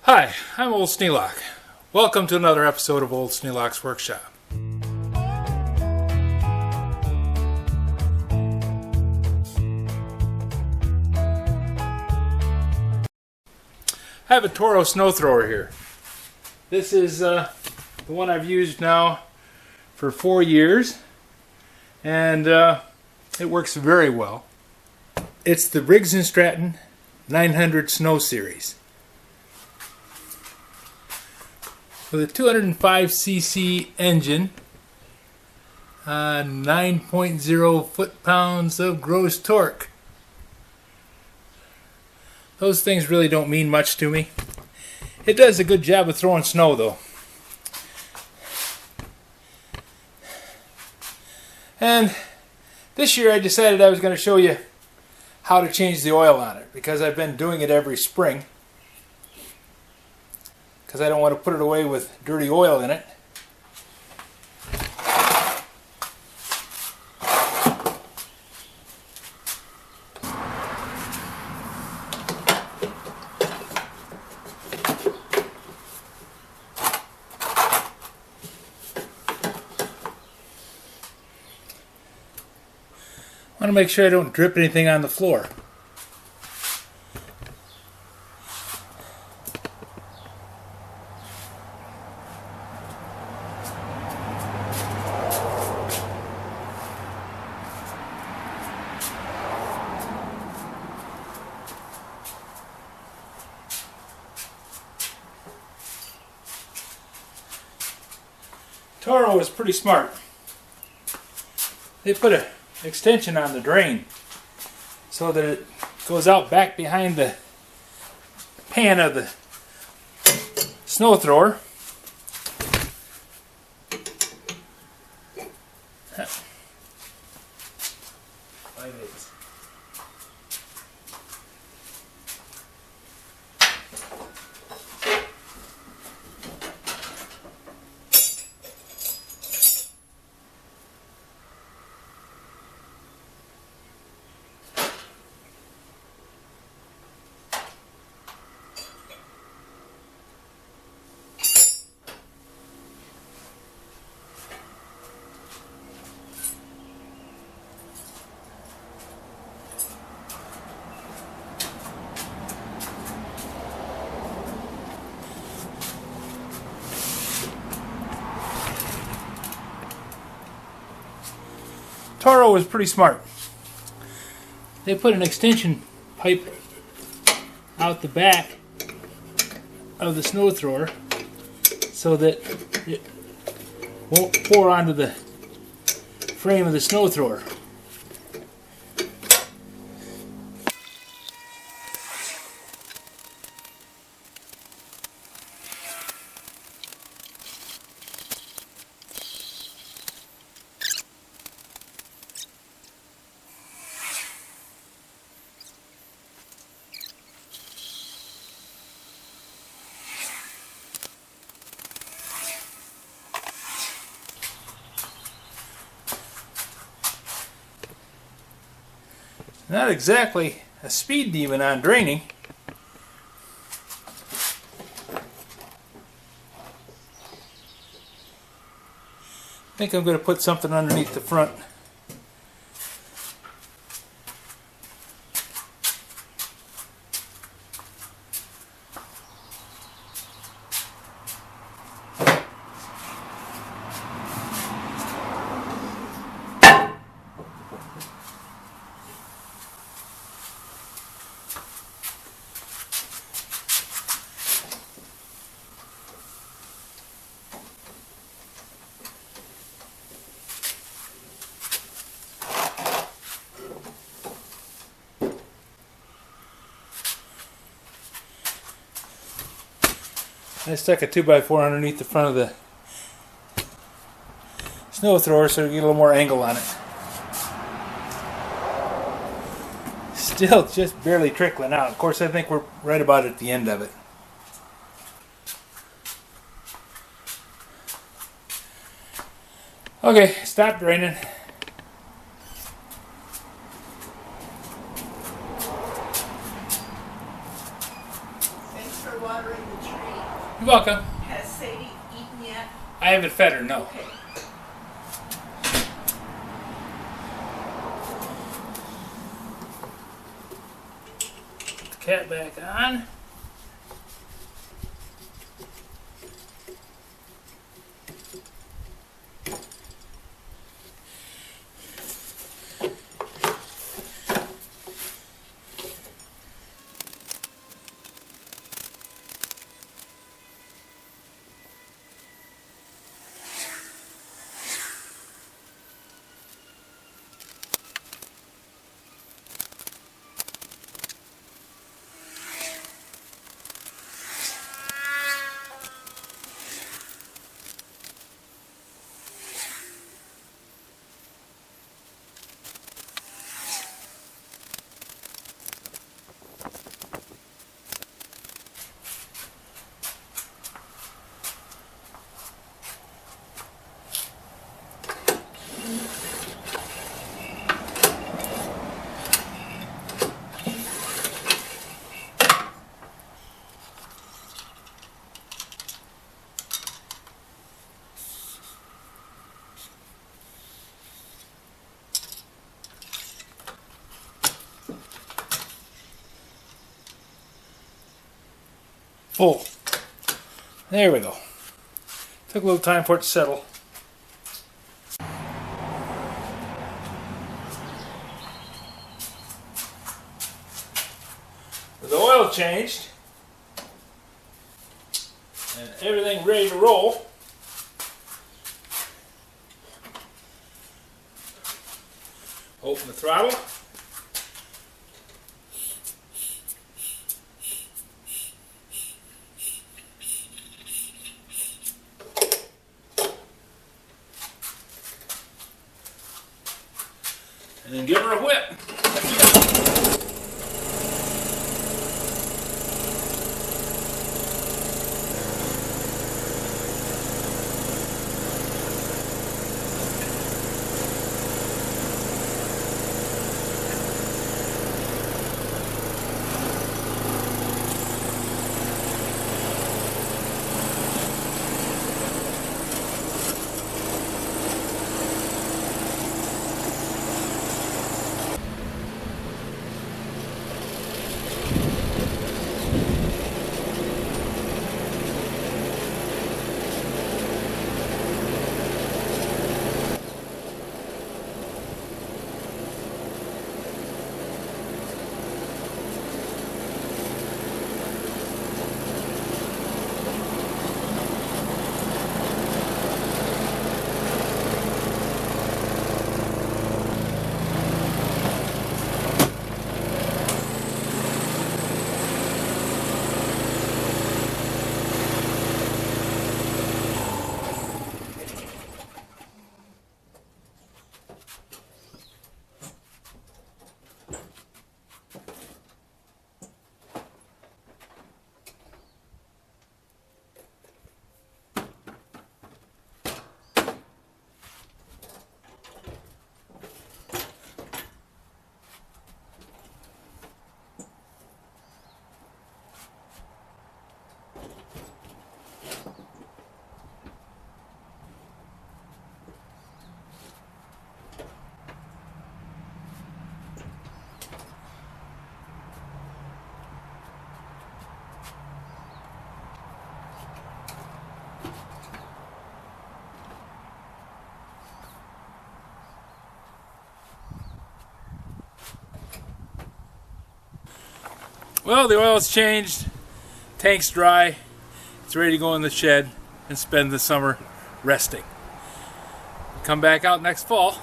Hi, I'm Old Sneelock. Welcome to another episode of Old Sneelock's Workshop. I have a Toro snowthrower here. This is the one I've used now for 4 years, and it works very well. It's the Briggs & Stratton 900 Snow Series. With a 205cc engine, 9.0 foot-pounds of gross torque. Those things really don't mean much to me. It does a good job of throwing snow though. And this year I decided I was going to show you how to change the oil on it, because I've been doing it every spring. Because I don't want to put it away with dirty oil in it. I want to make sure I don't drip anything on the floor. Toro is pretty smart. They put an extension on the drain so that it goes out back behind the pan of the snow thrower. Toro was pretty smart. They put an extension pipe out the back of the snow thrower so that it won't pour onto the frame of the snow thrower. Not exactly a speed demon on draining. I think I'm going to put something underneath the front. I stuck a 2x4 underneath the front of the snow thrower so to get a little more angle on it. Still just barely trickling out. Of course, I think we're right about at the end of it. Okay, stop draining. Thanks for watering the tree. You're welcome. Has Sadie eaten yet? I haven't fed her, no. Okay. Put the cat back on. Full. There we go. Took a little time for it to settle. With the oil changed and everything ready to roll, open the throttle. And then give her a whip. Well, the oil's changed, tank's dry, it's ready to go in the shed and spend the summer resting. Come back out next fall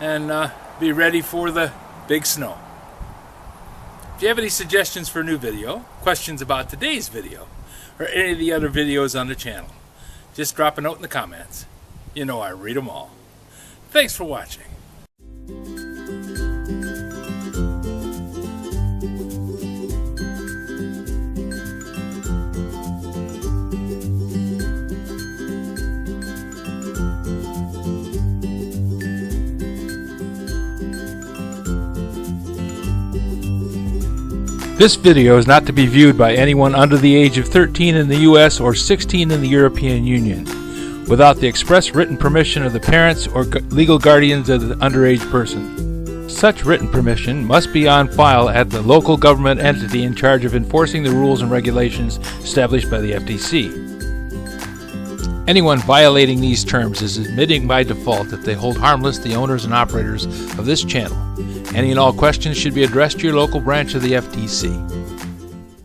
and be ready for the big snow. If you have any suggestions for a new video, questions about today's video, or any of the other videos on the channel, just drop a note in the comments. You know I read them all. Thanks for watching. This video is not to be viewed by anyone under the age of 13 in the U.S. or 16 in the European Union, without the express written permission of the parents or legal guardians of the underage person. Such written permission must be on file at the local government entity in charge of enforcing the rules and regulations established by the FTC. Anyone violating these terms is admitting by default that they hold harmless the owners and operators of this channel. Any and all questions should be addressed to your local branch of the FTC.